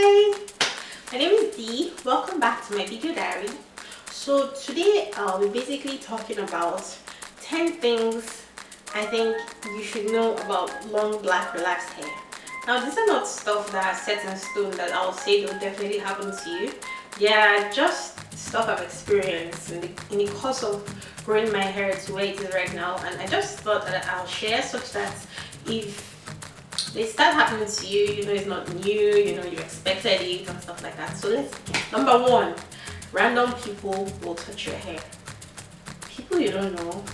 Hi, my name is Dee. Welcome back to my video diary. So today I'll be basically talking about 10 things I think you should know about long black relaxed hair. Now these are not stuff that are set in stone that I'll say will definitely happen to you. They are just stuff I've experienced in the course of growing my hair to where it is right now, and I just thought that I'll share such that if they start happening to you, you know it's not new, you know you expected it and stuff like that. So let's get number one. Random people will touch your hair. People you don't know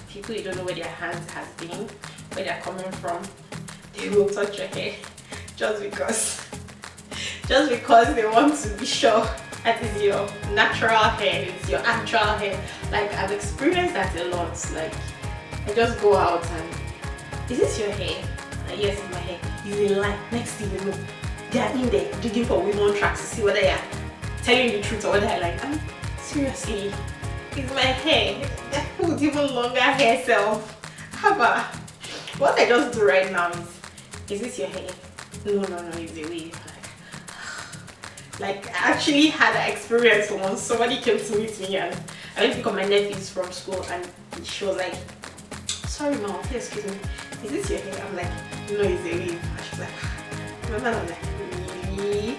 where their hands has been, where they're coming from, they will touch your hair just because they want to be sure that is your natural hair, it's your actual hair. Like I've experienced that a lot. Like I just go out and, is this your hair? Yes, it's my hair. It's a lie. Next thing you know, they are in there digging for women tracks to see whether they are telling the truth or whether I like, seriously, it's my hair. That would even longer hair self. How about what I just do right now is this your hair? No, it's a wave. Like I actually had an experience once. Somebody came to meet me and I went to pick up my nephews from school and she was like, sorry mom, excuse me, is this your hair? I'm like, no, it's a wave. And she was like, remember, I'm like, really?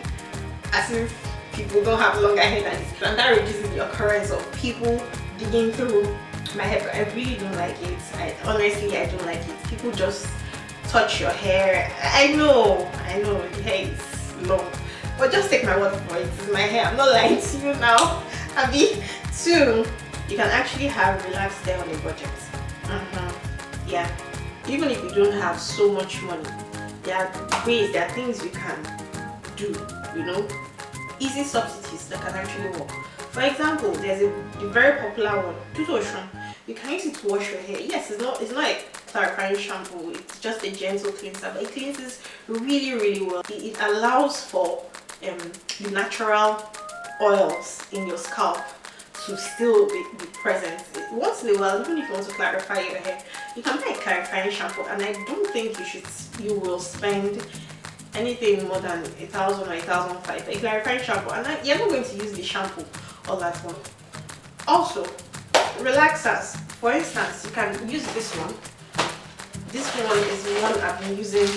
As if people don't have longer hair than this. And that reduces the occurrence of people digging through my hair. But I really don't like it. Honestly, I don't like it. People just touch your hair. I know the hair is long, but just take my word for it. It's my hair. I'm not lying to you now. Abi, two, you can actually have relaxed hair on a budget. Yeah, even if you don't have so much money, there are ways, there are things you can do, you know, easy substitutes that can actually work. For example, there's a very popular one, Tutoshan. You can use it to wash your hair. Yes, it's not a clarifying shampoo, it's just a gentle cleanser, but it cleanses really well. It allows for the natural oils in your scalp to still be present. Once in a while, even if you want to clarify your hair, you can buy a clarifying shampoo, and I don't think you will spend anything more than 1,000 or 1,500 for a clarifying shampoo, and you're not going to use the shampoo all that one. Also, relaxers. For instance, you can use this one. This one is one I've been using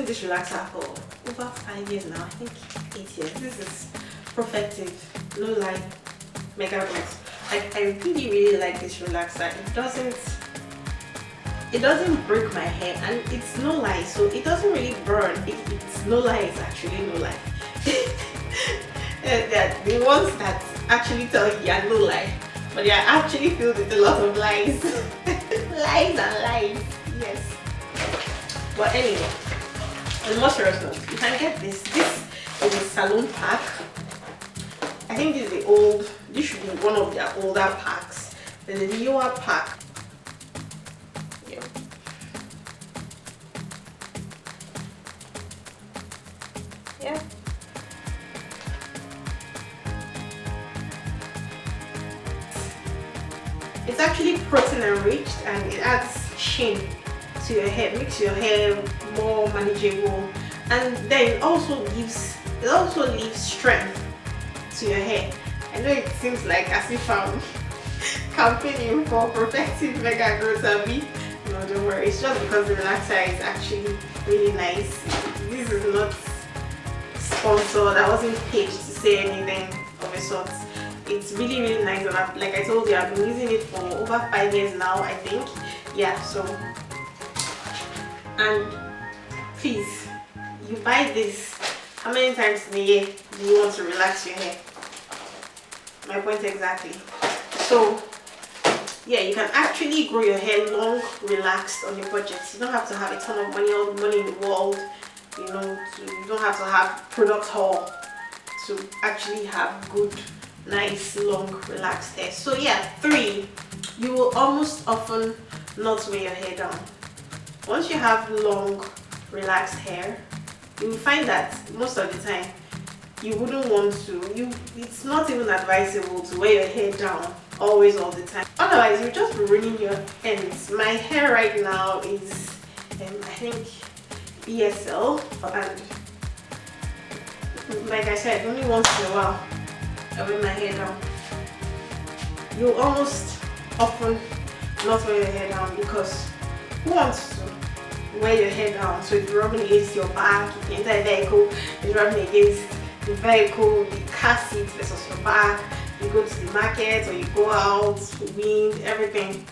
this relaxer for over 5 years now. I think 8 years. This is perfective, no lie, mega good. Like I really like this relaxer. It doesn't break my hair, and it's no lie, so it doesn't really burn. It's no lie, it's actually no lie. The ones that actually tell you are no lie, but they are actually filled with a lot of lies. Lies and lies, yes. But anyway, on a more serious note, you can get this. This is a salon pack. I think this should be one of their older packs. There's a newer pack. Yeah. Yeah. It's actually protein enriched and it adds sheen to your hair, makes your hair more manageable, and then it also leaves strength to your hair. I know it seems like as if I'm campaigning for protective mega growth, Abby. No, don't worry, it's just because the relaxer is actually really nice. This is not sponsored, I wasn't paid to say anything of a sort. It's really nice, and like I told you, I've been using it for over 5 years now, I think. Yeah, so, and please, you buy this, how many times in a year do you want to relax your hair? My point exactly. So yeah, you can actually grow your hair long, relaxed on your budget. You don't have to have a ton of money, all the money in the world, you know, you don't have to have product haul to actually have good, nice, long, relaxed hair. So yeah, 3, you will almost often not weigh your hair down. Once you have long, relaxed hair, you will find that most of the time you wouldn't want to, it's not even advisable to wear your hair down always all the time. Otherwise, you'll just be ruining your ends. My hair right now is I think BSL, and like I said, only once in a while I wear my hair down. You almost often not wear your hair down because who wants to wear your hair down? So if you're rubbing against your back, if the entire vehicle is rubbing against the vehicle, the car seat versus your back, you go to the market or you go out, wind, everything.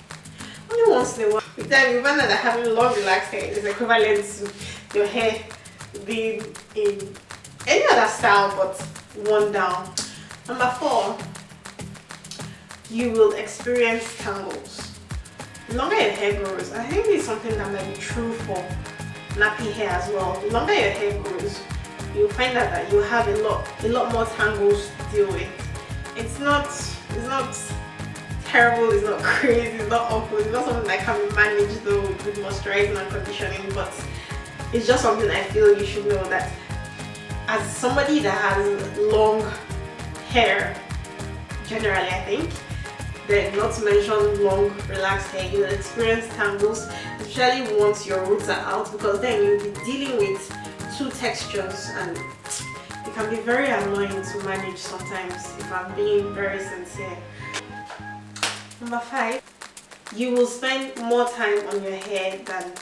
Only once in a while. With time you find that having long relaxed hair is equivalent to your hair being in any other style but worn down. Number 4, you will experience tangles. The longer your hair grows, I think it's something that might be true for nappy hair as well. The longer your hair grows, you'll find out that you have a lot more tangles to deal with. It's not terrible, it's not crazy, it's not awful, it's not something that can be managed though with moisturizing and conditioning, but it's just something I feel you should know, that as somebody that has long hair, generally I think, then not to mention long relaxed hair, you'll experience tangles, especially once your roots are out, because then you'll be dealing with 2 textures and it can be very annoying to manage sometimes, if I'm being very sincere. Number 5, you will spend more time on your hair than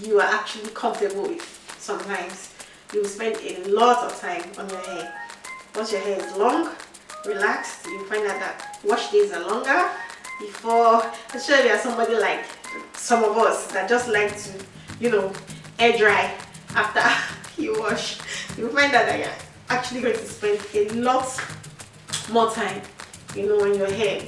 you are actually comfortable with. Sometimes you will spend a lot of time on your hair. Once your hair is long, relaxed, you find out that wash days are longer. Before, especially if you're somebody like some of us that just like to, you know, air dry after you wash, you find out that you're actually going to spend a lot more time, you know, on your hair,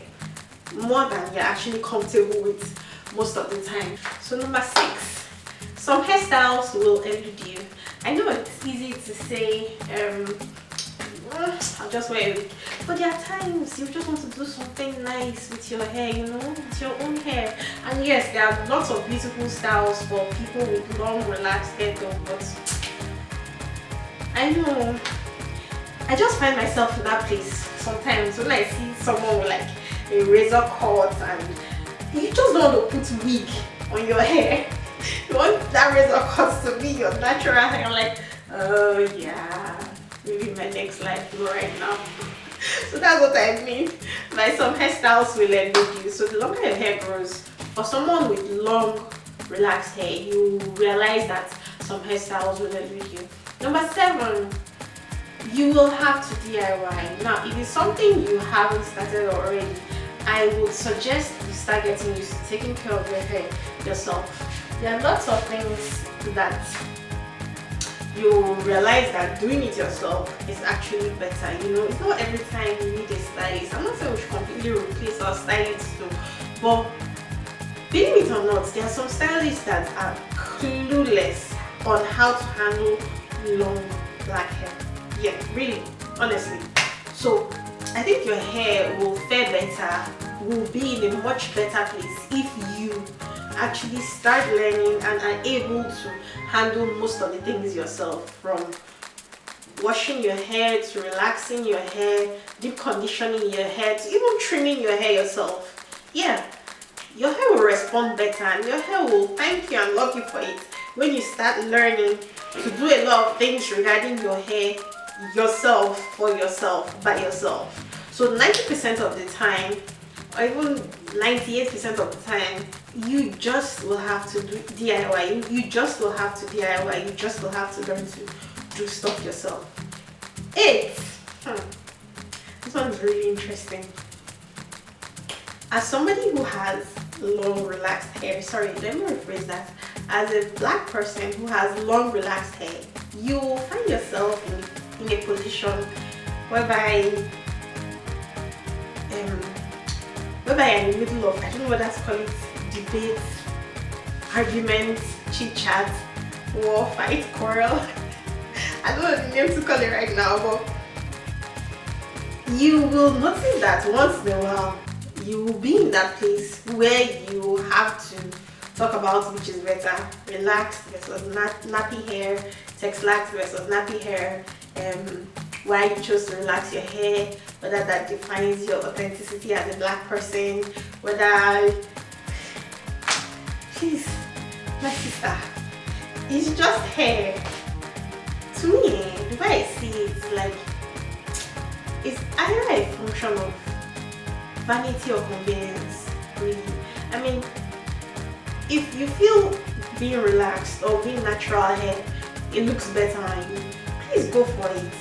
more than you're actually comfortable with most of the time. So number 6, some hairstyles will elude you. I know it's easy to say, I'll just wear it, but there are times you just want to do something nice with your hair, you know, with your own hair. And yes, there are lots of beautiful styles for people with long relaxed hair though, but I know I just find myself in that place sometimes when I see someone with like a razor cut and you just don't want to put wig on your hair. You want that razor cut to be your natural hair. I'm like, oh yeah, maybe my next life right now. So that's what I mean. Like some hairstyles will elude you. So the longer your hair grows, for someone with long relaxed hair, you realize that some hairstyles will elude you. Number 7, you will have to DIY. Now, if it's something you haven't started already, I would suggest you start getting used to taking care of your hair yourself. There are lots of things that you realize that doing it yourself is actually better. You know, it's not every time you need a stylist. I'm not saying we should completely replace our stylists though, but believe it or not, there are some stylists that are clueless on how to handle long black hair. Yeah, really, honestly. So I think your hair will fare better, will be in a much better place if you actually start learning and are able to handle most of the things yourself, from washing your hair to relaxing your hair, deep conditioning your hair, to even trimming your hair yourself. Yeah, your hair will respond better and your hair will thank you and love you for it when you start learning to do a lot of things regarding your hair yourself, for yourself, by yourself. So 90% of the time, or even 98% of the time, you just will have to do DIY. You just will have to DIY. You just will have to learn to do stuff yourself. 8. This one is really interesting. As somebody who has long relaxed hair, sorry, let me rephrase that. As a black person who has long relaxed hair, you will find yourself in a position whereby you're in the middle of, I don't know what that's called, debate, argument, chit chat, war, fight, quarrel. I don't know the name to call it right now, but you will notice that once in a while you will be in that place where you have to talk about which is better, relaxed versus nappy hair, texlax versus nappy hair, why you chose to relax your hair, whether that defines your authenticity as a black person, whether, please, my sister, it's just hair. To me, the way I see it, like, it's either a function of vanity or convenience, really. I mean, if you feel being relaxed or being natural hair, it looks better on you, please go for it.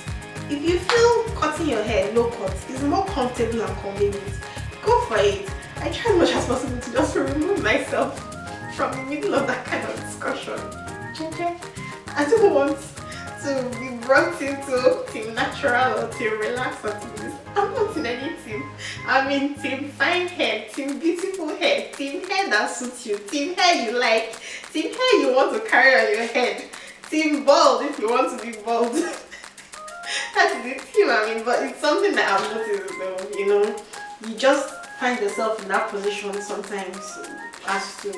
If you feel cutting your hair low cut is more comfortable and convenient, go for it. I try as much as possible to just remove myself from the middle of that kind of discussion. I don't want to be brought into team natural or team relaxed or team this. I'm not in any team. I'm in team fine hair, team beautiful hair, team hair that suits you, team hair you like, team hair you want to carry on your head, team bald if you want to be bald. That is the team I'm in, but it's something that I've noticed though, you know. You just find yourself in that position sometimes as to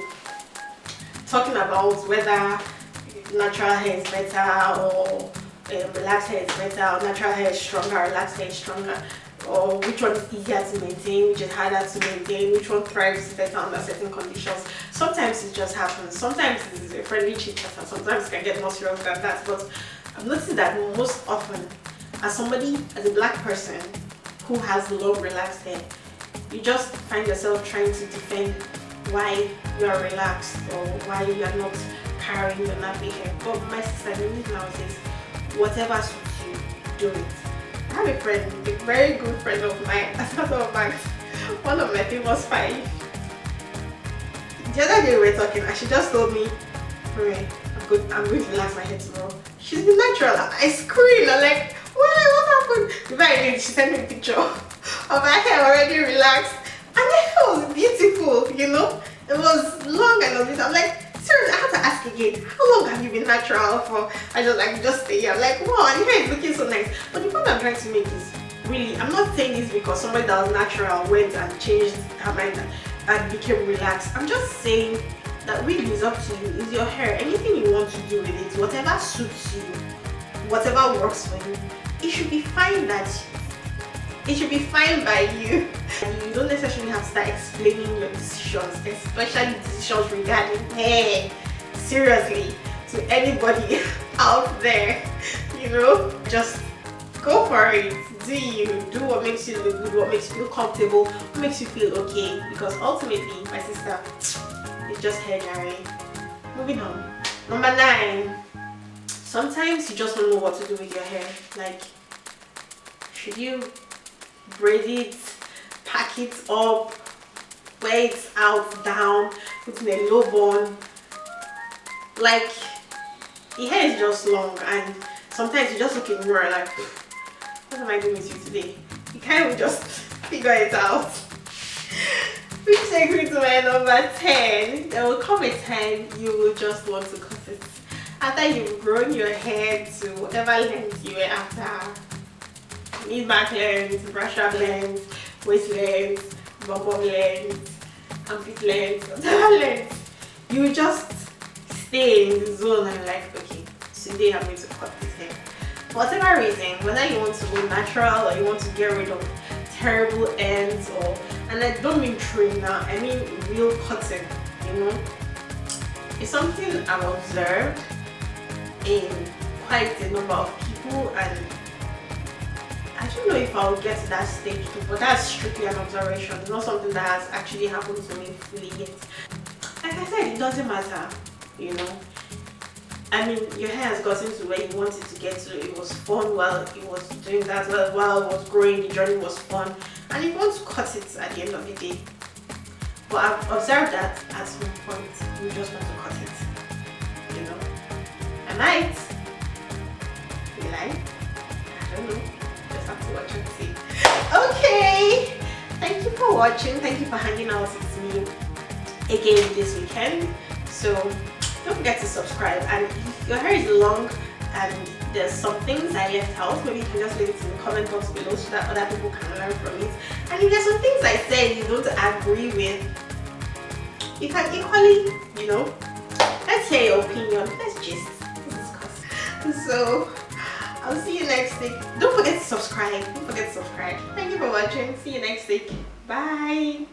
talking about whether natural hair is better or relaxed hair is better, or natural hair is stronger, relaxed hair is stronger, or which one is easier to maintain, which is harder to maintain, which one thrives better under certain conditions. Sometimes it just happens. Sometimes it's a friendly chit chat, and sometimes it can get more serious than that. But I've noticed that most often, as a black person who has long relaxed hair, you just find yourself trying to defend why you are relaxed or why you are not carrying your nappy hair. But my sister, the reason now is whatever suits you, do it. I have a friend, a very good friend of mine, as a matter of fact, one of my famous 5. The other day we were talking and she just told me, "Marie, I'm going to relax my hair tomorrow." She's been natural. I screamed. I'm like, what happened? The very day she sent me a picture of my hair already relaxed. And the hair was beautiful, you know? It was long and all. I'm like, seriously, I had to ask again, how long have you been natural for? I just stay here. I'm like, wow, the hair is looking so nice. But the point I'm trying to make is, really, I'm not saying this because somebody that was natural went and changed her mind and became relaxed. I'm just saying that really is up to you. It's your hair. Anything you want to do with it, whatever suits you, whatever works for you, it should be fine by you. And you don't necessarily have to start explaining your decisions, especially decisions regarding hair, seriously, to anybody out there, you know. Just go for it. Do you. Do what makes you look good, what makes you feel comfortable, what makes you feel okay. Because ultimately, my sister, it's just hair, Jerry. Moving on. Number 9. Sometimes you just don't know what to do with your hair. Like, should you braid it, pack it up, wear it out, down, put in a low bun? Like, the hair is just long and sometimes you just look in the mirror like, what am I doing with you today? You can't even just figure it out. Which takes me to my number 10. There will come a time you will just want to cut it. After you've grown your hair to whatever length you were after, mid-back length, brush up length, waist length, bum length, armpit length, whatever length, you will just stay in the zone and like, okay, today I'm going to cut this hair. For whatever reason, whether you want to go natural or you want to get rid of terrible ends, or, and I don't mean trim now, I mean real cutting, you know, it's something I've observed in quite a number of people, and I don't know if I'll get to that stage too, but that's strictly an observation. It's not something that has actually happened to me fully yet. Like I said, it doesn't matter, you know. I mean, your hair has gotten to where you want it to get to. It was fun while it was doing that, while it was growing, the journey was fun, and you want to cut it at the end of the day. But I've observed that at some point, you just want to cut it, you know. I might. Will I? I don't know. Just have to watch and see. Okay. Thank you for watching. Thank you for hanging out with me again this weekend. So don't forget to subscribe. And if your hair is long and there's some things I left out, maybe you can just leave it in the comment box below so that other people can learn from it. And if there's some things I said you don't agree with, you can equally, you know, let's hear your opinion. Let's just discuss. So I'll see you next week. Don't forget to subscribe. Thank you for watching. See you next week. Bye.